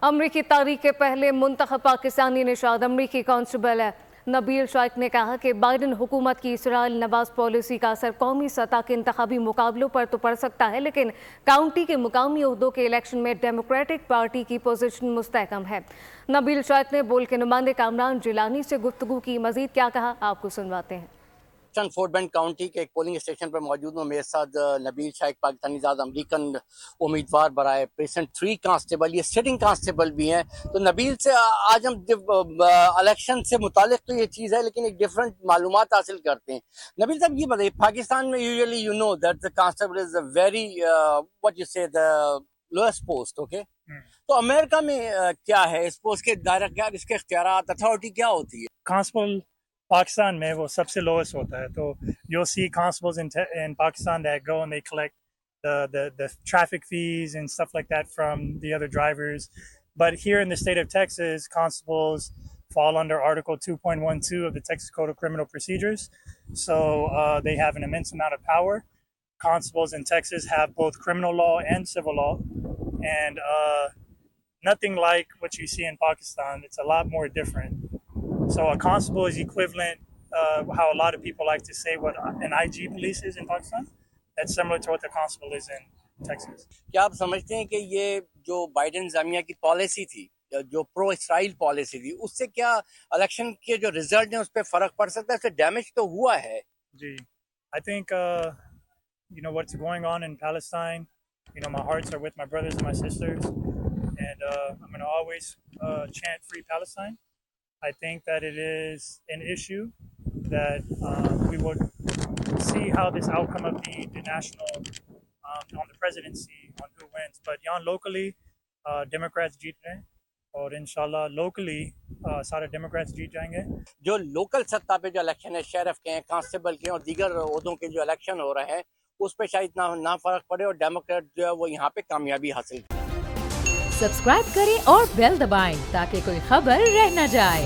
अमरीकी तारीख के पहले मुंतखब पाकिस्तानी निशाद अमरीकी कांस्टेबल है। नबील शाइख ने कहा कि बाइडन हुकूमत की इसराइल नवाज पॉलिसी का असर कौमी सतह के इंतखाबी मुकाबलों पर तो पड़ सकता है, लेकिन काउंटी के मुकामी ओहदों के इलेक्शन में डेमोक्रेटिक पार्टी की पोजीशन मुस्तहकम है। नबील शाइख ने बोल के नुमाइंदे कामरान जिलानी से गुफ्तगू की। मजीद क्या कहा, आपको सुनवाते हैं। फोर्ट बेंड काउंटी के एक पोलिंग स्टेशन पर मौजूद हूँ। मेरे साथ नबील शाइख पाकिस्तानी-अमेरिकन उम्मीदवार बराए प्रेसिडेंट 3 कांस्टेबल, ये सिटिंग कांस्टेबल भी हैं। तो नबील से आज हम इलेक्शन से मुतालिक तो ये चीज़ है, लेकिन एक डिफरेंट मालूमात हासिल करते हैं। नबील साहब ये बताइए, पाकिस्तान में usually you know that the constable is a very what you से द लोएस्ट पोस्ट, ओके। तो अमेरिका में क्या है इस पोस्ट के दायरा, क्या इसके इख्तियारात, अथॉरिटी क्या होती है? कांस्टेबल पाकिस्तान में वो सबसे लोएस्ट होता है। तो you'll see constables in Pakistan that go and they collect the traffic fees and stuff like that from the other drivers. But here in the state of Texas, constables fall under Article 2.12 of the Texas Code of Criminal Procedures. So they have an immense amount of power. Constables in Texas have both criminal law and civil law. And nothing like what you see in Pakistan. It's a lot more different. So a constable is equivalent, how a lot of people like to say what an IG police is in Pakistan. That's similar to what the constable is in Texas. क्या आप समझते हैं कि ये Joe Biden Jamia की policy थी, जो pro Israel policy थी, उससे क्या इलेक्शन के जो रिजल्ट हैं उस पर फर्क पड़ सकता है? उससे डैमेज तो हुआ है जी। I think you know what's going on in Palestine. You know, my hearts are with my brothers and my sisters, and I'm going to always chant Free Palestine. I think that it is an issue that we would see how this outcome of the national on the presidency on who wins. But यहाँ locally Democrats जीत रहे हैं और इंशाल्लाह locally सारे Democrats जीत जाएंगे। जो local सत्ता पे जो इलेक्शन है, शेरिफ के हैं, कांस्टेबल के हैं और दीगर ओहदों के जो इलेक्शन हो रहे हैं, उस पे शायद ना फर्क पड़े और डेमोक्रेट जो है वो यहाँ पे कामयाबी हासिल। सब्सक्राइब करें और बेल दबाएं ताकि कोई खबर रह न जाए।